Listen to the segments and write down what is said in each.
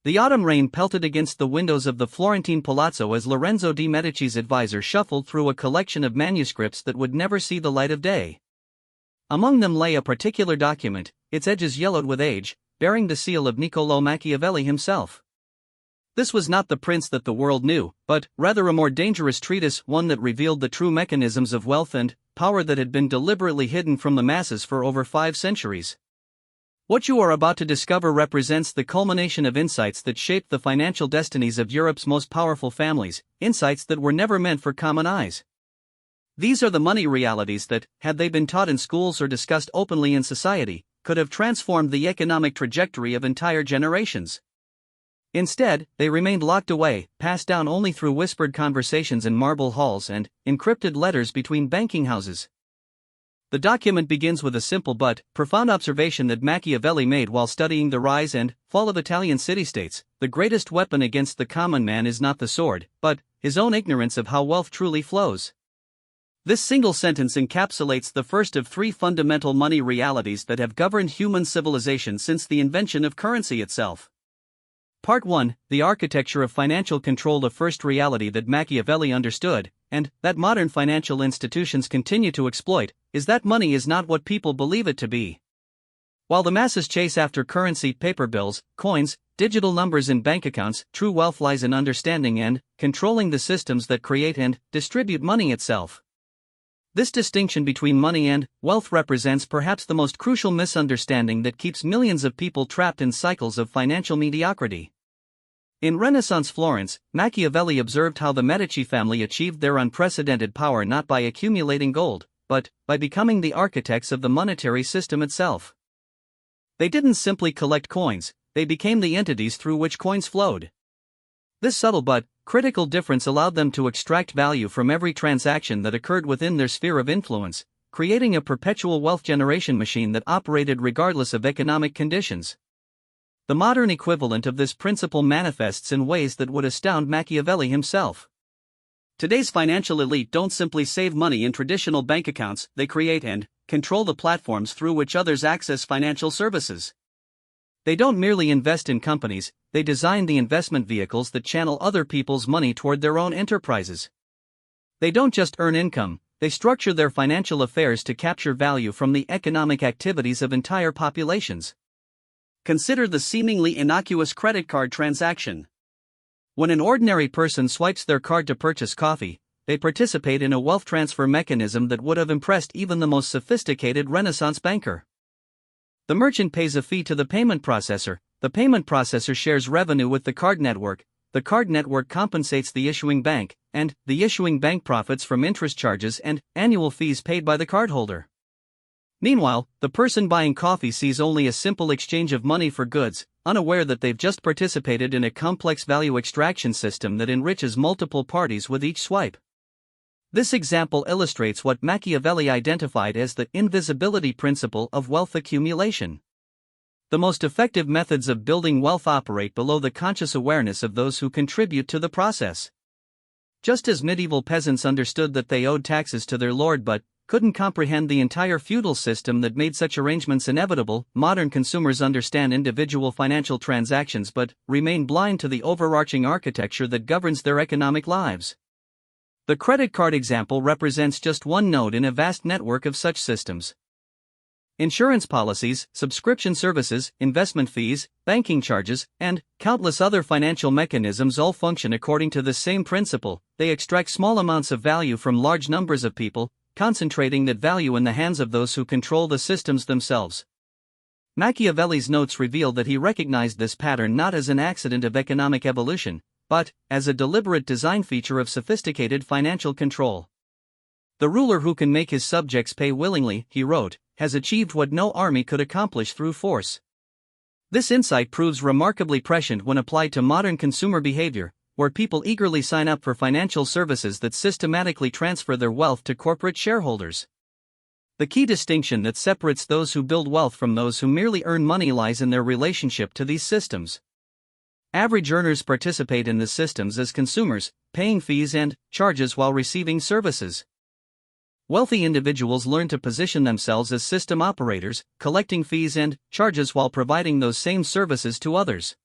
The autumn rain pelted against the windows of the Florentine palazzo as Lorenzo de' Medici's advisor shuffled through a collection of manuscripts that would never see the light of day. Among them lay a particular document, its edges yellowed with age, bearing the seal of Niccolò Machiavelli himself. This was not the prince that the world knew, but rather a more dangerous treatise, one that revealed the true mechanisms of wealth and power that had been deliberately hidden from the masses for over 5 centuries. What you are about to discover represents the culmination of insights that shaped the financial destinies of Europe's most powerful families, insights that were never meant for common eyes. These are the money realities that, had they been taught in schools or discussed openly in society, could have transformed the economic trajectory of entire generations. Instead, they remained locked away, passed down only through whispered conversations in marble halls and encrypted letters between banking houses. The document begins with a simple but profound observation that Machiavelli made while studying the rise and fall of Italian city-states: the greatest weapon against the common man is not the sword, but his own ignorance of how wealth truly flows. This single sentence encapsulates the first of 3 fundamental money realities that have governed human civilization since the invention of currency itself. Part 1, the architecture of financial control. The first reality that Machiavelli understood, and that modern financial institutions continue to exploit, is that money is not what people believe it to be. While the masses chase after currency, paper bills, coins, digital numbers in bank accounts, true wealth lies in understanding and controlling the systems that create and distribute money itself. This distinction between money and wealth represents perhaps the most crucial misunderstanding that keeps millions of people trapped in cycles of financial mediocrity. In Renaissance Florence, Machiavelli observed how the Medici family achieved their unprecedented power not by accumulating gold, but by becoming the architects of the monetary system itself. They didn't simply collect coins, they became the entities through which coins flowed. This subtle but critical difference allowed them to extract value from every transaction that occurred within their sphere of influence, creating a perpetual wealth generation machine that operated regardless of economic conditions. The modern equivalent of this principle manifests in ways that would astound Machiavelli himself. Today's financial elite don't simply save money in traditional bank accounts, they create and control the platforms through which others access financial services. They don't merely invest in companies, they design the investment vehicles that channel other people's money toward their own enterprises. They don't just earn income, they structure their financial affairs to capture value from the economic activities of entire populations. Consider the seemingly innocuous credit card transaction. When an ordinary person swipes their card to purchase coffee, they participate in a wealth transfer mechanism that would have impressed even the most sophisticated Renaissance banker. The merchant pays a fee to the payment processor shares revenue with the card network compensates the issuing bank, and the issuing bank profits from interest charges and annual fees paid by the cardholder. Meanwhile, the person buying coffee sees only a simple exchange of money for goods, unaware that they've just participated in a complex value extraction system that enriches multiple parties with each swipe. This example illustrates what Machiavelli identified as the invisibility principle of wealth accumulation. The most effective methods of building wealth operate below the conscious awareness of those who contribute to the process. Just as medieval peasants understood that they owed taxes to their lord but couldn't comprehend the entire feudal system that made such arrangements inevitable, modern consumers understand individual financial transactions but remain blind to the overarching architecture that governs their economic lives. The credit card example represents just one node in a vast network of such systems. Insurance policies, subscription services, investment fees, banking charges, and countless other financial mechanisms all function according to the same principle. They extract small amounts of value from large numbers of people, concentrating that value in the hands of those who control the systems themselves. Machiavelli's notes reveal that he recognized this pattern not as an accident of economic evolution, but as a deliberate design feature of sophisticated financial control. The ruler who can make his subjects pay willingly, he wrote, has achieved what no army could accomplish through force. This insight proves remarkably prescient when applied to modern consumer behavior, where people eagerly sign up for financial services that systematically transfer their wealth to corporate shareholders. The key distinction that separates those who build wealth from those who merely earn money lies in their relationship to these systems. Average earners participate in the systems as consumers, paying fees and charges while receiving services. Wealthy individuals learn to position themselves as system operators, collecting fees and charges while providing those same services to others.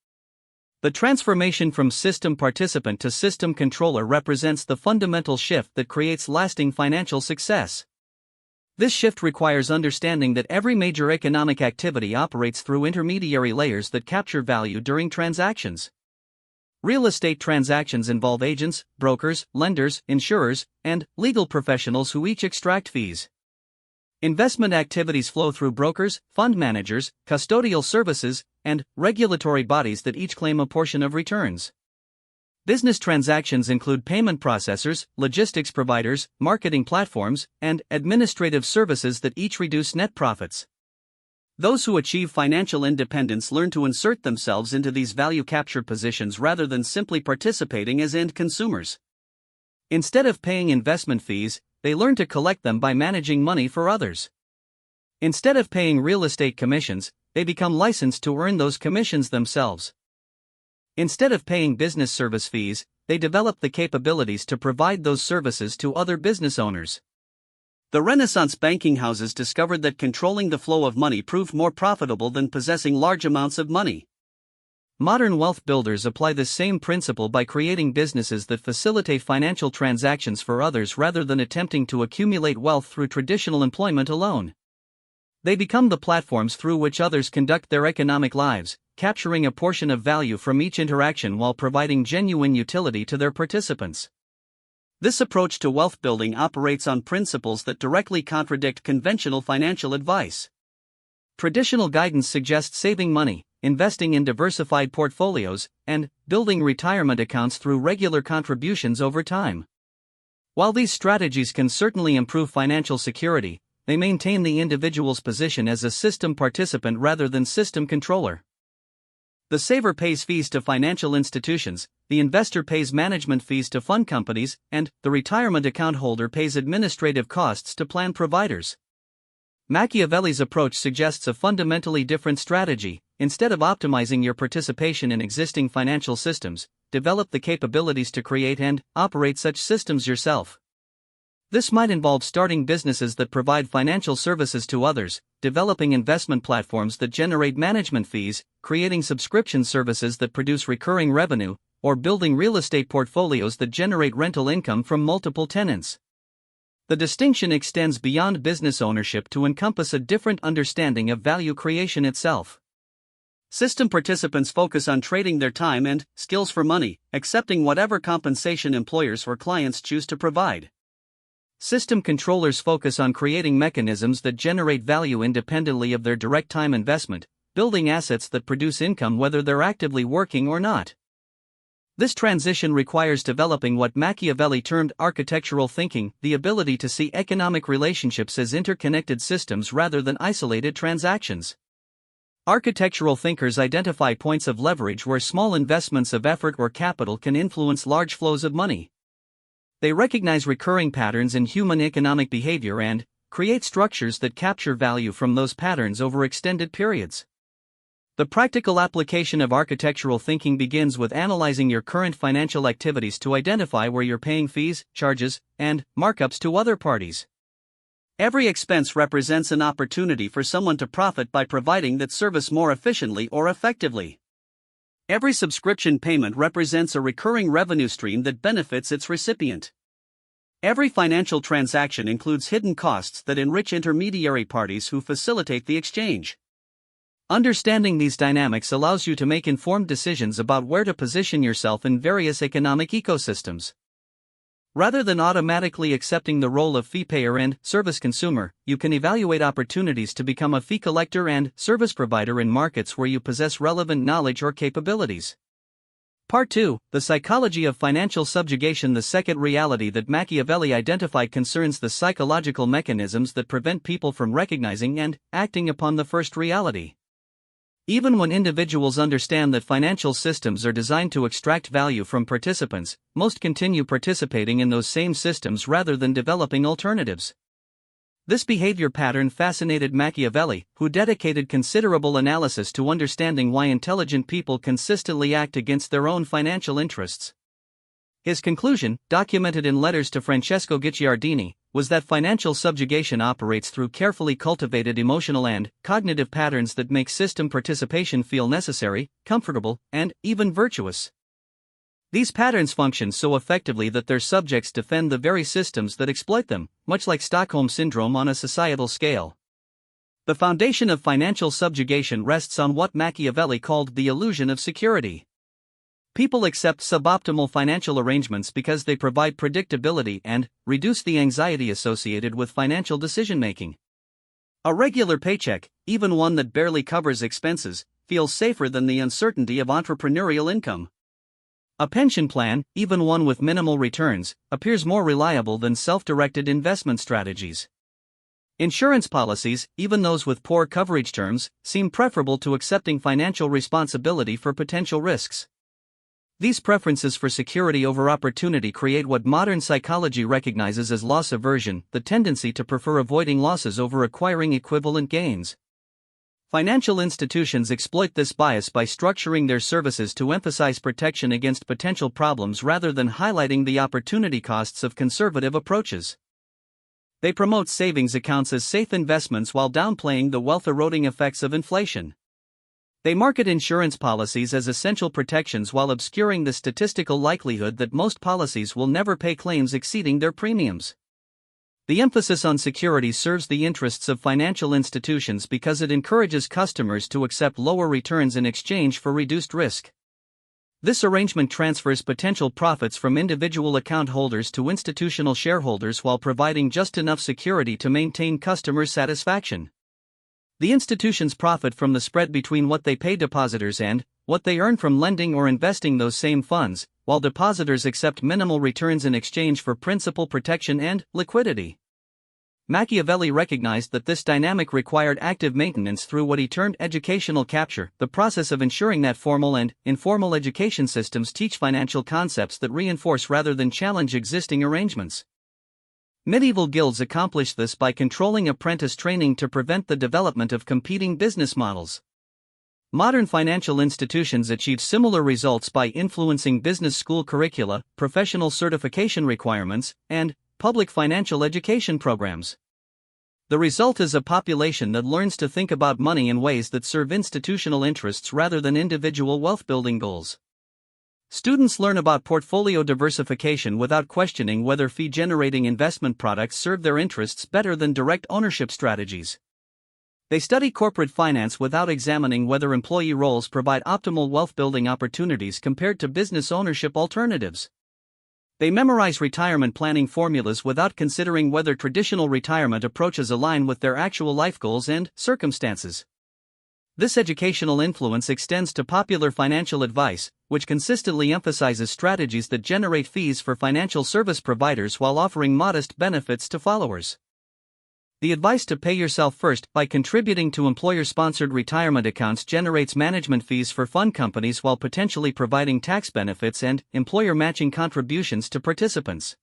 The transformation from system participant to system controller represents the fundamental shift that creates lasting financial success. This shift requires understanding that every major economic activity operates through intermediary layers that capture value during transactions. Real estate transactions involve agents, brokers, lenders, insurers, and legal professionals who each extract fees. Investment activities flow through brokers, fund managers, custodial services, and regulatory bodies that each claim a portion of returns. Business transactions include payment processors, logistics providers, marketing platforms, and administrative services that each reduce net profits. Those who achieve financial independence learn to insert themselves into these value capture positions rather than simply participating as end consumers. Instead of paying investment fees, they learn to collect them by managing money for others. Instead of paying real estate commissions, they become licensed to earn those commissions themselves. Instead of paying business service fees, they develop the capabilities to provide those services to other business owners. The Renaissance banking houses discovered that controlling the flow of money proved more profitable than possessing large amounts of money. Modern wealth builders apply this same principle by creating businesses that facilitate financial transactions for others rather than attempting to accumulate wealth through traditional employment alone. They become the platforms through which others conduct their economic lives, capturing a portion of value from each interaction while providing genuine utility to their participants. This approach to wealth building operates on principles that directly contradict conventional financial advice. Traditional guidance suggests saving money, investing in diversified portfolios, and building retirement accounts through regular contributions over time. While these strategies can certainly improve financial security, they maintain the individual's position as a system participant rather than system controller. The saver pays fees to financial institutions, the investor pays management fees to fund companies, and the retirement account holder pays administrative costs to plan providers. Machiavelli's approach suggests a fundamentally different strategy. Instead of optimizing your participation in existing financial systems, develop the capabilities to create and operate such systems yourself. This might involve starting businesses that provide financial services to others, developing investment platforms that generate management fees, creating subscription services that produce recurring revenue, or building real estate portfolios that generate rental income from multiple tenants. The distinction extends beyond business ownership to encompass a different understanding of value creation itself. System participants focus on trading their time and skills for money, accepting whatever compensation employers or clients choose to provide. System controllers focus on creating mechanisms that generate value independently of their direct time investment, building assets that produce income whether they're actively working or not. This transition requires developing what Machiavelli termed architectural thinking, the ability to see economic relationships as interconnected systems rather than isolated transactions. Architectural thinkers identify points of leverage where small investments of effort or capital can influence large flows of money. They recognize recurring patterns in human economic behavior and create structures that capture value from those patterns over extended periods. The practical application of architectural thinking begins with analyzing your current financial activities to identify where you're paying fees, charges, and markups to other parties. Every expense represents an opportunity for someone to profit by providing that service more efficiently or effectively. Every subscription payment represents a recurring revenue stream that benefits its recipient. Every financial transaction includes hidden costs that enrich intermediary parties who facilitate the exchange. Understanding these dynamics allows you to make informed decisions about where to position yourself in various economic ecosystems. Rather than automatically accepting the role of fee payer and service consumer, you can evaluate opportunities to become a fee collector and service provider in markets where you possess relevant knowledge or capabilities. Part 2, The Psychology of Financial Subjugation. The second reality that Machiavelli identified concerns the psychological mechanisms that prevent people from recognizing and acting upon the first reality. Even when individuals understand that financial systems are designed to extract value from participants, most continue participating in those same systems rather than developing alternatives. This behavior pattern fascinated Machiavelli, who dedicated considerable analysis to understanding why intelligent people consistently act against their own financial interests. His conclusion, documented in letters to Francesco Guicciardini, was that financial subjugation operates through carefully cultivated emotional and cognitive patterns that make system participation feel necessary, comfortable, and even virtuous. These patterns function so effectively that their subjects defend the very systems that exploit them, much like Stockholm Syndrome on a societal scale. The foundation of financial subjugation rests on what Machiavelli called the illusion of security. People accept suboptimal financial arrangements because they provide predictability and reduce the anxiety associated with financial decision-making. A regular paycheck, even one that barely covers expenses, feels safer than the uncertainty of entrepreneurial income. A pension plan, even one with minimal returns, appears more reliable than self-directed investment strategies. Insurance policies, even those with poor coverage terms, seem preferable to accepting financial responsibility for potential risks. These preferences for security over opportunity create what modern psychology recognizes as loss aversion, the tendency to prefer avoiding losses over acquiring equivalent gains. Financial institutions exploit this bias by structuring their services to emphasize protection against potential problems rather than highlighting the opportunity costs of conservative approaches. They promote savings accounts as safe investments while downplaying the wealth-eroding effects of inflation. They market insurance policies as essential protections while obscuring the statistical likelihood that most policies will never pay claims exceeding their premiums. The emphasis on security serves the interests of financial institutions because it encourages customers to accept lower returns in exchange for reduced risk. This arrangement transfers potential profits from individual account holders to institutional shareholders while providing just enough security to maintain customer satisfaction. The institutions profit from the spread between what they pay depositors and what they earn from lending or investing those same funds, while depositors accept minimal returns in exchange for principal protection and liquidity. Machiavelli recognized that this dynamic required active maintenance through what he termed educational capture, the process of ensuring that formal and informal education systems teach financial concepts that reinforce rather than challenge existing arrangements. Medieval guilds accomplished this by controlling apprentice training to prevent the development of competing business models. Modern financial institutions achieve similar results by influencing business school curricula, professional certification requirements, and public financial education programs. The result is a population that learns to think about money in ways that serve institutional interests rather than individual wealth-building goals. Students learn about portfolio diversification without questioning whether fee-generating investment products serve their interests better than direct ownership strategies. They study corporate finance without examining whether employee roles provide optimal wealth-building opportunities compared to business ownership alternatives. They memorize retirement planning formulas without considering whether traditional retirement approaches align with their actual life goals and circumstances. This educational influence extends to popular financial advice, which consistently emphasizes strategies that generate fees for financial service providers while offering modest benefits to followers. The advice to pay yourself first by contributing to employer-sponsored retirement accounts generates management fees for fund companies while potentially providing tax benefits and employer-matching contributions to participants.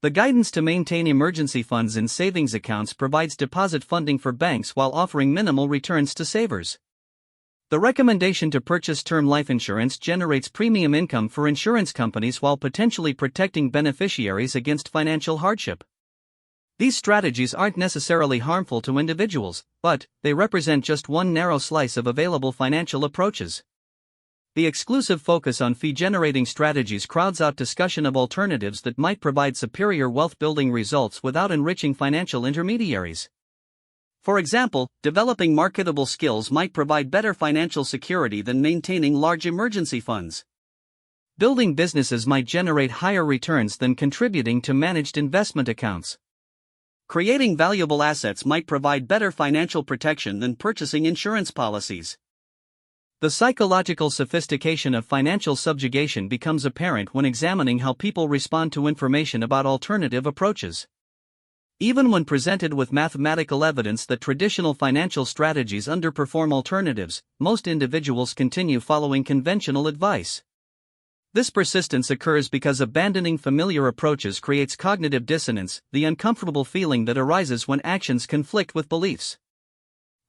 The guidance to maintain emergency funds in savings accounts provides deposit funding for banks while offering minimal returns to savers. The recommendation to purchase term life insurance generates premium income for insurance companies while potentially protecting beneficiaries against financial hardship. These strategies aren't necessarily harmful to individuals, but they represent just one narrow slice of available financial approaches. The exclusive focus on fee-generating strategies crowds out discussion of alternatives that might provide superior wealth-building results without enriching financial intermediaries. For example, developing marketable skills might provide better financial security than maintaining large emergency funds. Building businesses might generate higher returns than contributing to managed investment accounts. Creating valuable assets might provide better financial protection than purchasing insurance policies. The psychological sophistication of financial subjugation becomes apparent when examining how people respond to information about alternative approaches. Even when presented with mathematical evidence that traditional financial strategies underperform alternatives, most individuals continue following conventional advice. This persistence occurs because abandoning familiar approaches creates cognitive dissonance, the uncomfortable feeling that arises when actions conflict with beliefs.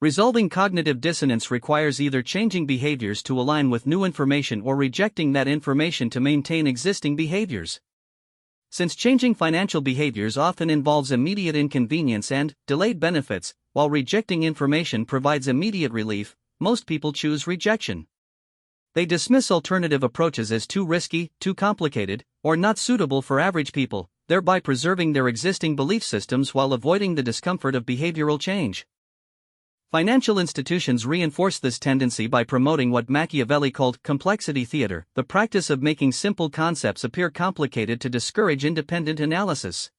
Resolving cognitive dissonance requires either changing behaviors to align with new information or rejecting that information to maintain existing behaviors. Since changing financial behaviors often involves immediate inconvenience and delayed benefits, while rejecting information provides immediate relief, most people choose rejection. They dismiss alternative approaches as too risky, too complicated, or not suitable for average people, thereby preserving their existing belief systems while avoiding the discomfort of behavioral change. Financial institutions reinforce this tendency by promoting what Machiavelli called complexity theater, the practice of making simple concepts appear complicated to discourage independent analysis.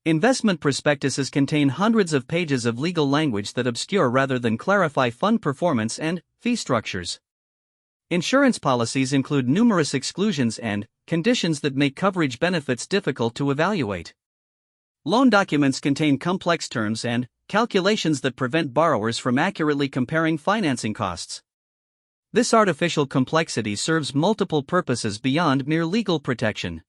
Investment prospectuses contain hundreds of pages of legal language that obscure rather than clarify fund performance and fee structures. Insurance policies include numerous exclusions and conditions that make coverage benefits difficult to evaluate. Loan documents contain complex terms and calculations that prevent borrowers from accurately comparing financing costs. This artificial complexity serves multiple purposes beyond mere legal protection.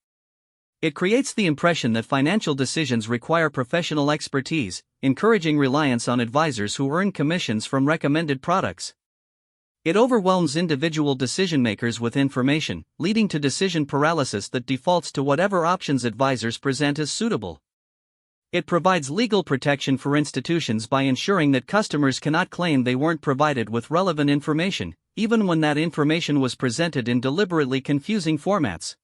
It creates the impression that financial decisions require professional expertise, encouraging reliance on advisors who earn commissions from recommended products. It overwhelms individual decision-makers with information, leading to decision paralysis that defaults to whatever options advisors present as suitable. It provides legal protection for institutions by ensuring that customers cannot claim they weren't provided with relevant information, even when that information was presented in deliberately confusing formats.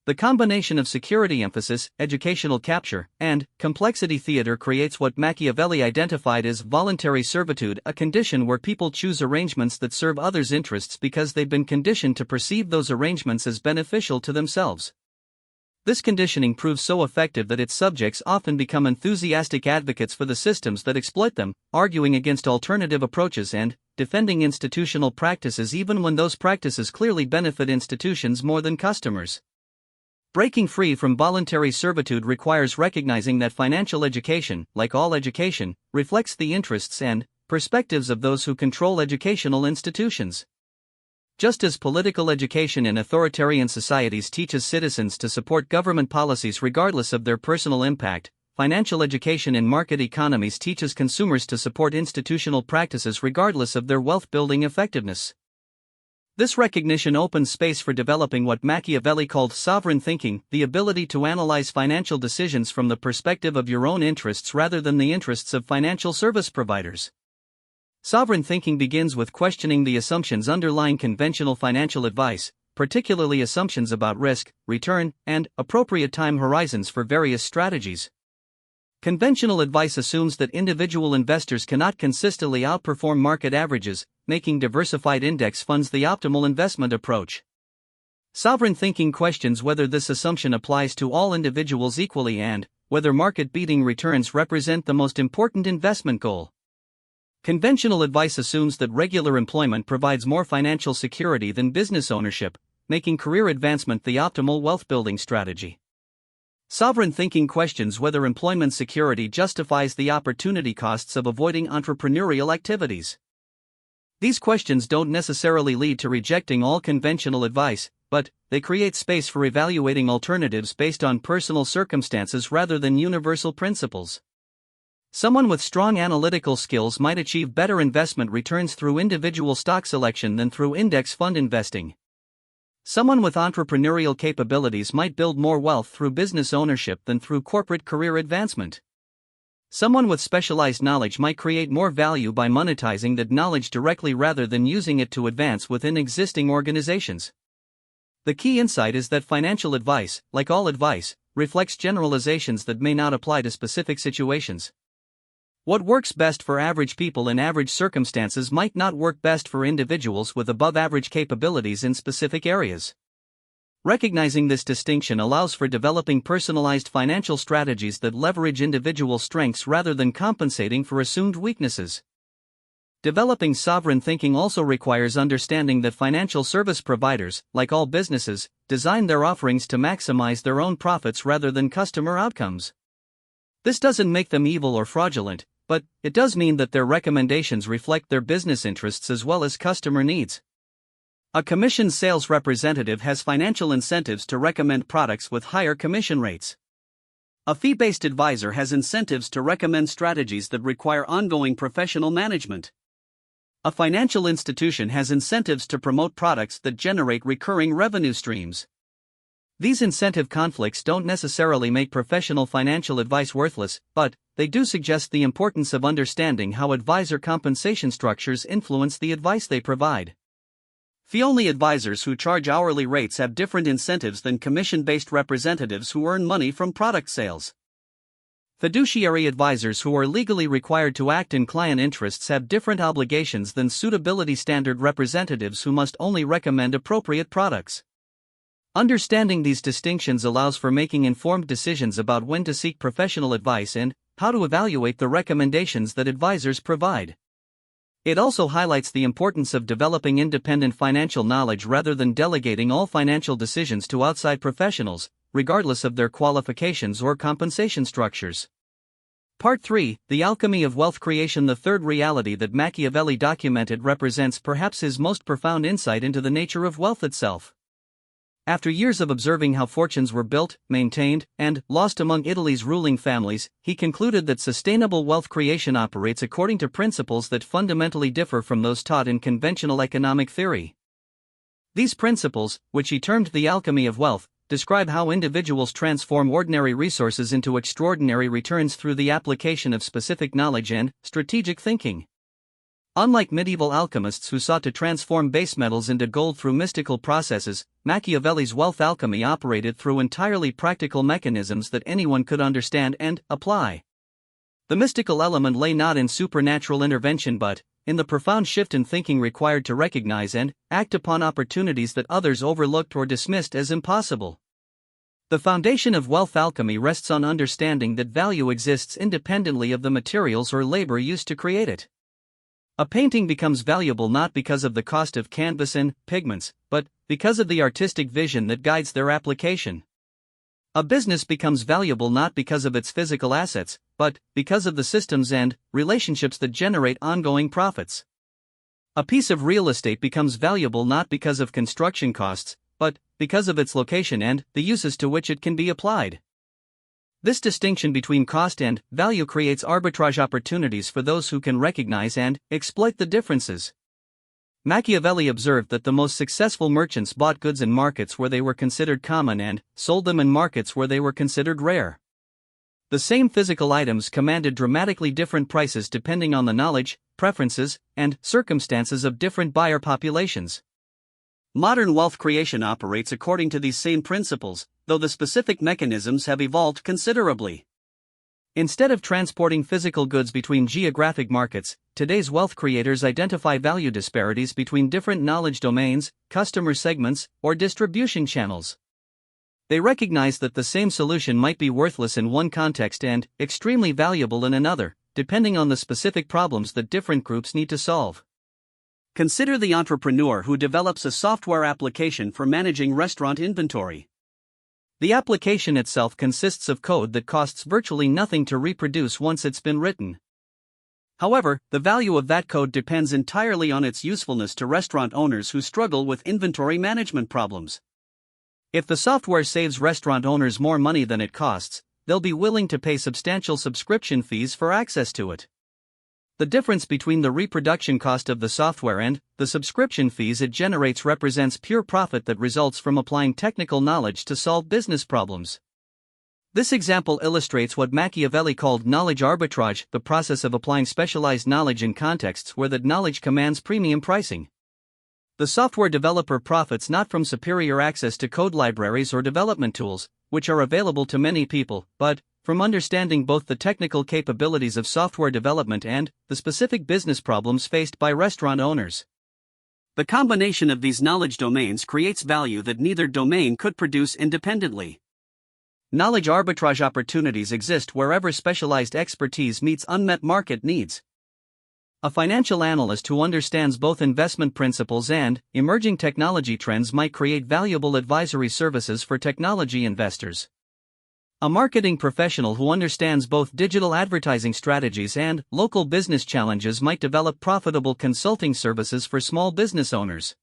The combination of security emphasis, educational capture, and complexity theater creates what Machiavelli identified as voluntary servitude, a condition where people choose arrangements that serve others' interests because they've been conditioned to perceive those arrangements as beneficial to themselves. This conditioning proves so effective that its subjects often become enthusiastic advocates for the systems that exploit them, arguing against alternative approaches and defending institutional practices even when those practices clearly benefit institutions more than customers. Breaking free from voluntary servitude requires recognizing that financial education, like all education, reflects the interests and perspectives of those who control educational institutions. Just as political education in authoritarian societies teaches citizens to support government policies regardless of their personal impact, financial education in market economies teaches consumers to support institutional practices regardless of their wealth-building effectiveness. This recognition opens space for developing what Machiavelli called sovereign thinking, the ability to analyze financial decisions from the perspective of your own interests rather than the interests of financial service providers. Sovereign thinking begins with questioning the assumptions underlying conventional financial advice, particularly assumptions about risk, return, and appropriate time horizons for various strategies. Conventional advice assumes that individual investors cannot consistently outperform market averages, making diversified index funds the optimal investment approach. Sovereign thinking questions whether this assumption applies to all individuals equally and whether market-beating returns represent the most important investment goal. Conventional advice assumes that regular employment provides more financial security than business ownership, making career advancement the optimal wealth-building strategy. Sovereign thinking questions whether employment security justifies the opportunity costs of avoiding entrepreneurial activities. These questions don't necessarily lead to rejecting all conventional advice, but they create space for evaluating alternatives based on personal circumstances rather than universal principles. Someone with strong analytical skills might achieve better investment returns through individual stock selection than through index fund investing. Someone with entrepreneurial capabilities might build more wealth through business ownership than through corporate career advancement. Someone with specialized knowledge might create more value by monetizing that knowledge directly rather than using it to advance within existing organizations. The key insight is that financial advice, like all advice, reflects generalizations that may not apply to specific situations. What works best for average people in average circumstances might not work best for individuals with above-average capabilities in specific areas. Recognizing this distinction allows for developing personalized financial strategies that leverage individual strengths rather than compensating for assumed weaknesses. Developing sovereign thinking also requires understanding that financial service providers, like all businesses, design their offerings to maximize their own profits rather than customer outcomes. This doesn't make them evil or fraudulent, but it does mean that their recommendations reflect their business interests as well as customer needs. A commissioned sales representative has financial incentives to recommend products with higher commission rates. A fee-based advisor has incentives to recommend strategies that require ongoing professional management. A financial institution has incentives to promote products that generate recurring revenue streams. These incentive conflicts don't necessarily make professional financial advice worthless, but they do suggest the importance of understanding how advisor compensation structures influence the advice they provide. Fee-only advisors who charge hourly rates have different incentives than commission-based representatives who earn money from product sales. Fiduciary advisors who are legally required to act in client interests have different obligations than suitability standard representatives who must only recommend appropriate products. Understanding these distinctions allows for making informed decisions about when to seek professional advice and how to evaluate the recommendations that advisors provide. It also highlights the importance of developing independent financial knowledge rather than delegating all financial decisions to outside professionals, regardless of their qualifications or compensation structures. Part 3, The Alchemy of Wealth Creation. The third reality that Machiavelli documented represents perhaps his most profound insight into the nature of wealth itself. After years of observing how fortunes were built, maintained, and lost among Italy's ruling families, he concluded that sustainable wealth creation operates according to principles that fundamentally differ from those taught in conventional economic theory. These principles, which he termed the alchemy of wealth, describe how individuals transform ordinary resources into extraordinary returns through the application of specific knowledge and strategic thinking. Unlike medieval alchemists who sought to transform base metals into gold through mystical processes, Machiavelli's wealth alchemy operated through entirely practical mechanisms that anyone could understand and apply. The mystical element lay not in supernatural intervention but in the profound shift in thinking required to recognize and act upon opportunities that others overlooked or dismissed as impossible. The foundation of wealth alchemy rests on understanding that value exists independently of the materials or labor used to create it. A painting becomes valuable not because of the cost of canvas and pigments, but because of the artistic vision that guides their application. A business becomes valuable not because of its physical assets, but because of the systems and relationships that generate ongoing profits. A piece of real estate becomes valuable not because of construction costs, but because of its location and the uses to which it can be applied. This distinction between cost and value creates arbitrage opportunities for those who can recognize and exploit the differences. Machiavelli observed that the most successful merchants bought goods in markets where they were considered common and sold them in markets where they were considered rare. The same physical items commanded dramatically different prices depending on the knowledge, preferences, and circumstances of different buyer populations. Modern wealth creation operates according to these same principles, though the specific mechanisms have evolved considerably. Instead of transporting physical goods between geographic markets, today's wealth creators identify value disparities between different knowledge domains, customer segments, or distribution channels. They recognize that the same solution might be worthless in one context and extremely valuable in another, depending on the specific problems that different groups need to solve. Consider the entrepreneur who develops a software application for managing restaurant inventory. The application itself consists of code that costs virtually nothing to reproduce once it's been written. However, the value of that code depends entirely on its usefulness to restaurant owners who struggle with inventory management problems. If the software saves restaurant owners more money than it costs, they'll be willing to pay substantial subscription fees for access to it. The difference between the reproduction cost of the software and the subscription fees it generates represents pure profit that results from applying technical knowledge to solve business problems. This example illustrates what Machiavelli called knowledge arbitrage, the process of applying specialized knowledge in contexts where that knowledge commands premium pricing. The software developer profits not from superior access to code libraries or development tools, which are available to many people, but from understanding both the technical capabilities of software development and the specific business problems faced by restaurant owners. The combination of these knowledge domains creates value that neither domain could produce independently. Knowledge arbitrage opportunities exist wherever specialized expertise meets unmet market needs. A financial analyst who understands both investment principles and emerging technology trends might create valuable advisory services for technology investors. A marketing professional who understands both digital advertising strategies and local business challenges might develop profitable consulting services for small business owners.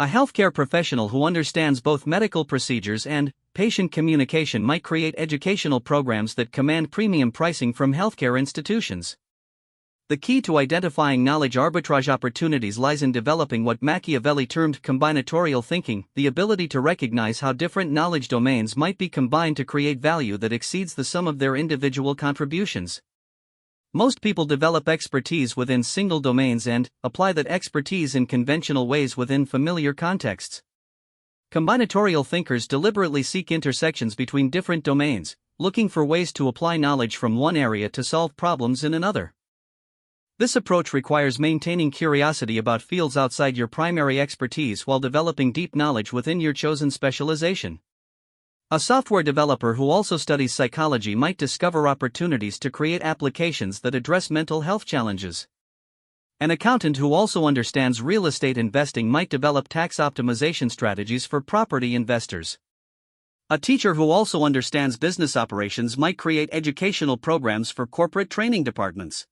A healthcare professional who understands both medical procedures and patient communication might create educational programs that command premium pricing from healthcare institutions. The key to identifying knowledge arbitrage opportunities lies in developing what Machiavelli termed combinatorial thinking, the ability to recognize how different knowledge domains might be combined to create value that exceeds the sum of their individual contributions. Most people develop expertise within single domains and apply that expertise in conventional ways within familiar contexts. Combinatorial thinkers deliberately seek intersections between different domains, looking for ways to apply knowledge from one area to solve problems in another. This approach requires maintaining curiosity about fields outside your primary expertise while developing deep knowledge within your chosen specialization. A software developer who also studies psychology might discover opportunities to create applications that address mental health challenges. An accountant who also understands real estate investing might develop tax optimization strategies for property investors. A teacher who also understands business operations might create educational programs for corporate training departments.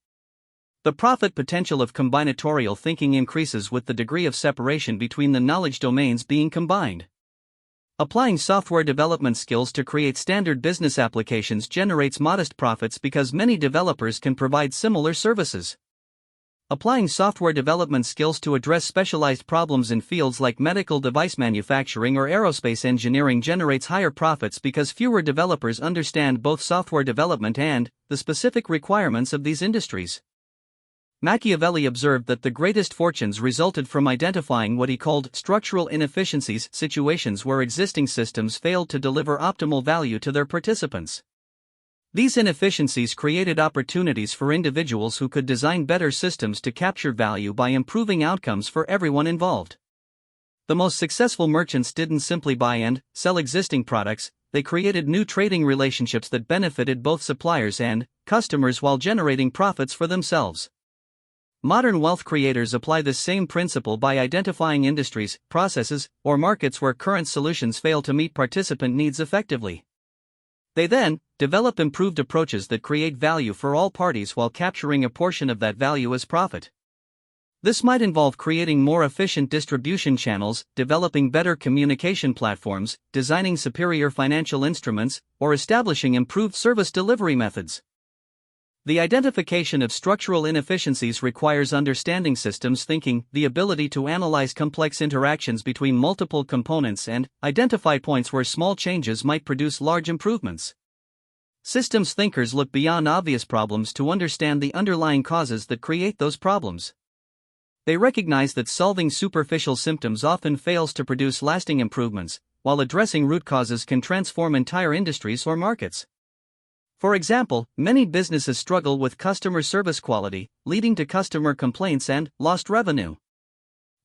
The profit potential of combinatorial thinking increases with the degree of separation between the knowledge domains being combined. Applying software development skills to create standard business applications generates modest profits because many developers can provide similar services. Applying software development skills to address specialized problems in fields like medical device manufacturing or aerospace engineering generates higher profits because fewer developers understand both software development and the specific requirements of these industries. Machiavelli observed that the greatest fortunes resulted from identifying what he called structural inefficiencies, situations where existing systems failed to deliver optimal value to their participants. These inefficiencies created opportunities for individuals who could design better systems to capture value by improving outcomes for everyone involved. The most successful merchants didn't simply buy and sell existing products, they created new trading relationships that benefited both suppliers and customers while generating profits for themselves. Modern wealth creators apply this same principle by identifying industries, processes, or markets where current solutions fail to meet participant needs effectively. They then develop improved approaches that create value for all parties while capturing a portion of that value as profit. This might involve creating more efficient distribution channels, developing better communication platforms, designing superior financial instruments, or establishing improved service delivery methods. The identification of structural inefficiencies requires understanding systems thinking, the ability to analyze complex interactions between multiple components and identify points where small changes might produce large improvements. Systems thinkers look beyond obvious problems to understand the underlying causes that create those problems. They recognize that solving superficial symptoms often fails to produce lasting improvements, while addressing root causes can transform entire industries or markets. For example, many businesses struggle with customer service quality, leading to customer complaints and lost revenue.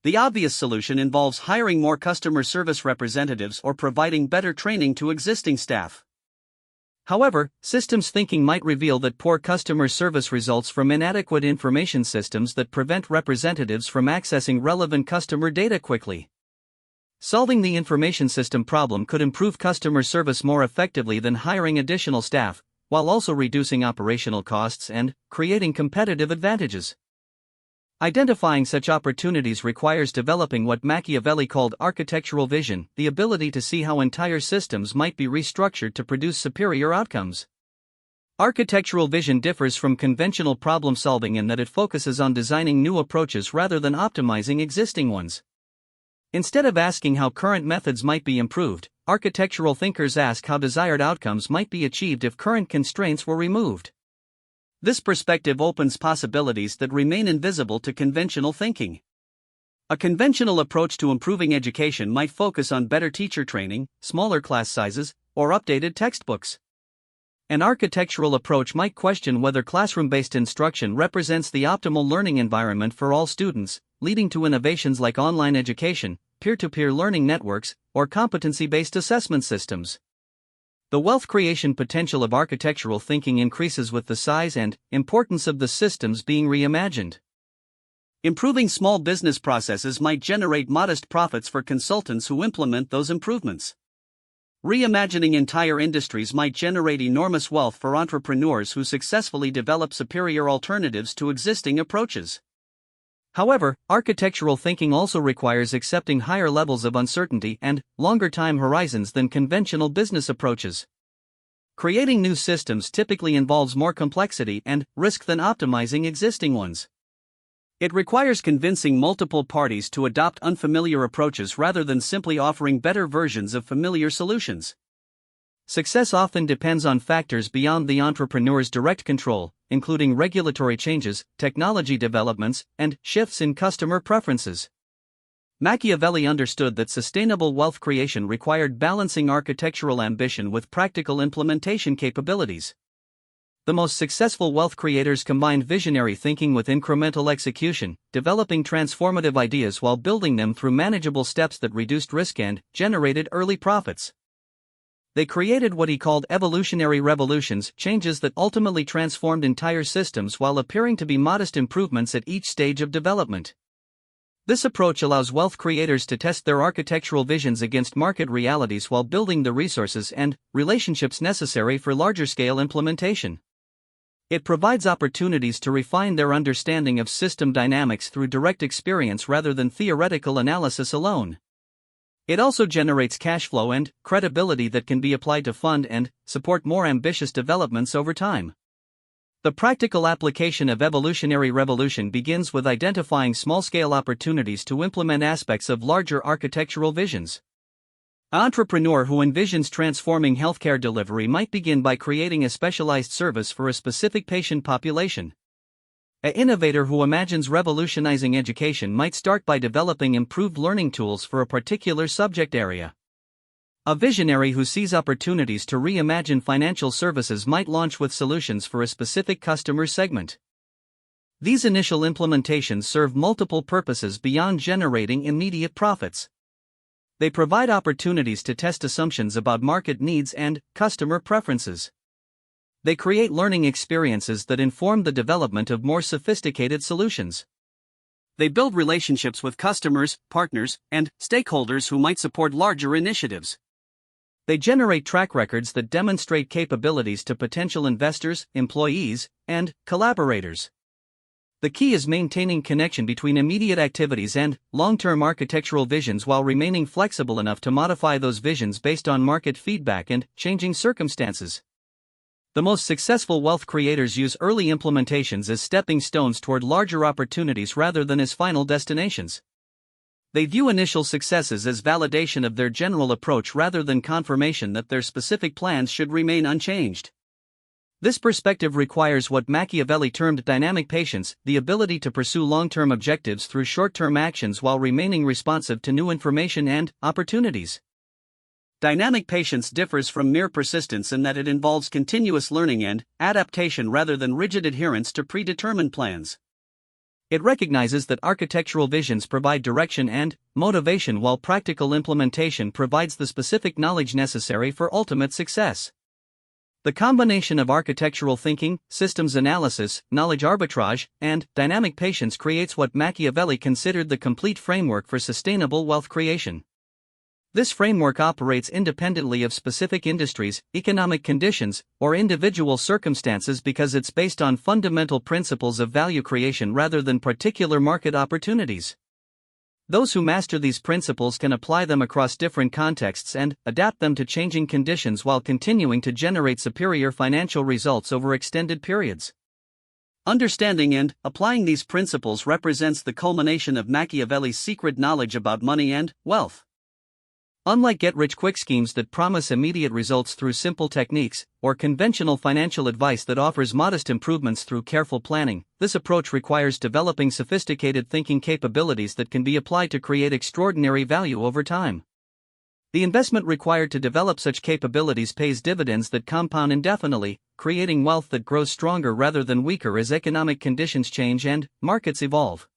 The obvious solution involves hiring more customer service representatives or providing better training to existing staff. However, systems thinking might reveal that poor customer service results from inadequate information systems that prevent representatives from accessing relevant customer data quickly. Solving the information system problem could improve customer service more effectively than hiring additional staff, while also reducing operational costs and creating competitive advantages. Identifying such opportunities requires developing what Machiavelli called architectural vision, the ability to see how entire systems might be restructured to produce superior outcomes. Architectural vision differs from conventional problem solving in that it focuses on designing new approaches rather than optimizing existing ones. Instead of asking how current methods might be improved, architectural thinkers ask how desired outcomes might be achieved if current constraints were removed. This perspective opens possibilities that remain invisible to conventional thinking. A conventional approach to improving education might focus on better teacher training, smaller class sizes, or updated textbooks. An architectural approach might question whether classroom-based instruction represents the optimal learning environment for all students, leading to innovations like online education, peer-to-peer learning networks, or competency-based assessment systems. The wealth creation potential of architectural thinking increases with the size and importance of the systems being reimagined. Improving small business processes might generate modest profits for consultants who implement those improvements. Reimagining entire industries might generate enormous wealth for entrepreneurs who successfully develop superior alternatives to existing approaches. However, architectural thinking also requires accepting higher levels of uncertainty and longer time horizons than conventional business approaches. Creating new systems typically involves more complexity and risk than optimizing existing ones. It requires convincing multiple parties to adopt unfamiliar approaches rather than simply offering better versions of familiar solutions. Success often depends on factors beyond the entrepreneur's direct control, including regulatory changes, technology developments, and shifts in customer preferences. Machiavelli understood that sustainable wealth creation required balancing architectural ambition with practical implementation capabilities. The most successful wealth creators combined visionary thinking with incremental execution, developing transformative ideas while building them through manageable steps that reduced risk and generated early profits. They created what he called evolutionary revolutions, changes that ultimately transformed entire systems while appearing to be modest improvements at each stage of development. This approach allows wealth creators to test their architectural visions against market realities while building the resources and relationships necessary for larger-scale implementation. It provides opportunities to refine their understanding of system dynamics through direct experience rather than theoretical analysis alone. It also generates cash flow and credibility that can be applied to fund and support more ambitious developments over time. The practical application of evolutionary revolution begins with identifying small-scale opportunities to implement aspects of larger architectural visions. An entrepreneur who envisions transforming healthcare delivery might begin by creating a specialized service for a specific patient population. An innovator who imagines revolutionizing education might start by developing improved learning tools for a particular subject area. A visionary who sees opportunities to reimagine financial services might launch with solutions for a specific customer segment. These initial implementations serve multiple purposes beyond generating immediate profits. They provide opportunities to test assumptions about market needs and customer preferences. They create learning experiences that inform the development of more sophisticated solutions. They build relationships with customers, partners, and stakeholders who might support larger initiatives. They generate track records that demonstrate capabilities to potential investors, employees, and collaborators. The key is maintaining connection between immediate activities and long-term architectural visions while remaining flexible enough to modify those visions based on market feedback and changing circumstances. The most successful wealth creators use early implementations as stepping stones toward larger opportunities rather than as final destinations. They view initial successes as validation of their general approach rather than confirmation that their specific plans should remain unchanged. This perspective requires what Machiavelli termed dynamic patience, the ability to pursue long-term objectives through short-term actions while remaining responsive to new information and opportunities. Dynamic patience differs from mere persistence in that it involves continuous learning and adaptation rather than rigid adherence to predetermined plans. It recognizes that architectural visions provide direction and motivation while practical implementation provides the specific knowledge necessary for ultimate success. The combination of architectural thinking, systems analysis, knowledge arbitrage, and dynamic patience creates what Machiavelli considered the complete framework for sustainable wealth creation. This framework operates independently of specific industries, economic conditions, or individual circumstances because it's based on fundamental principles of value creation rather than particular market opportunities. Those who master these principles can apply them across different contexts and adapt them to changing conditions while continuing to generate superior financial results over extended periods. Understanding and applying these principles represents the culmination of Machiavelli's secret knowledge about money and wealth. Unlike get-rich-quick schemes that promise immediate results through simple techniques, or conventional financial advice that offers modest improvements through careful planning, this approach requires developing sophisticated thinking capabilities that can be applied to create extraordinary value over time. The investment required to develop such capabilities pays dividends that compound indefinitely, creating wealth that grows stronger rather than weaker as economic conditions change and markets evolve.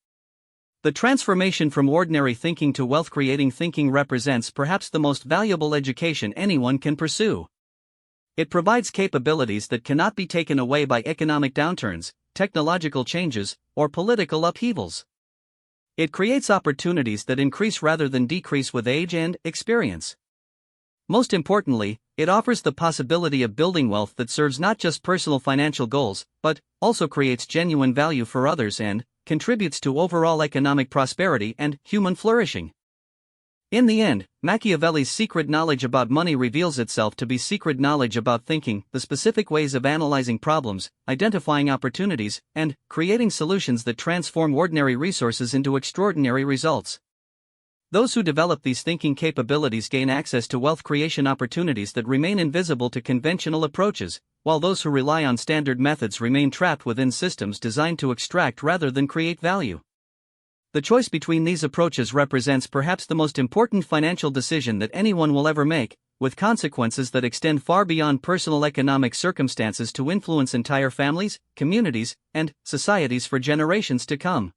The transformation from ordinary thinking to wealth-creating thinking represents perhaps the most valuable education anyone can pursue. It provides capabilities that cannot be taken away by economic downturns, technological changes, or political upheavals. It creates opportunities that increase rather than decrease with age and experience. Most importantly, it offers the possibility of building wealth that serves not just personal financial goals, but also creates genuine value for others and contributes to overall economic prosperity and human flourishing. In the end, Machiavelli's secret knowledge about money reveals itself to be secret knowledge about thinking, the specific ways of analyzing problems, identifying opportunities, and creating solutions that transform ordinary resources into extraordinary results. Those who develop these thinking capabilities gain access to wealth creation opportunities that remain invisible to conventional approaches, while those who rely on standard methods remain trapped within systems designed to extract rather than create value. The choice between these approaches represents perhaps the most important financial decision that anyone will ever make, with consequences that extend far beyond personal economic circumstances to influence entire families, communities, and societies for generations to come.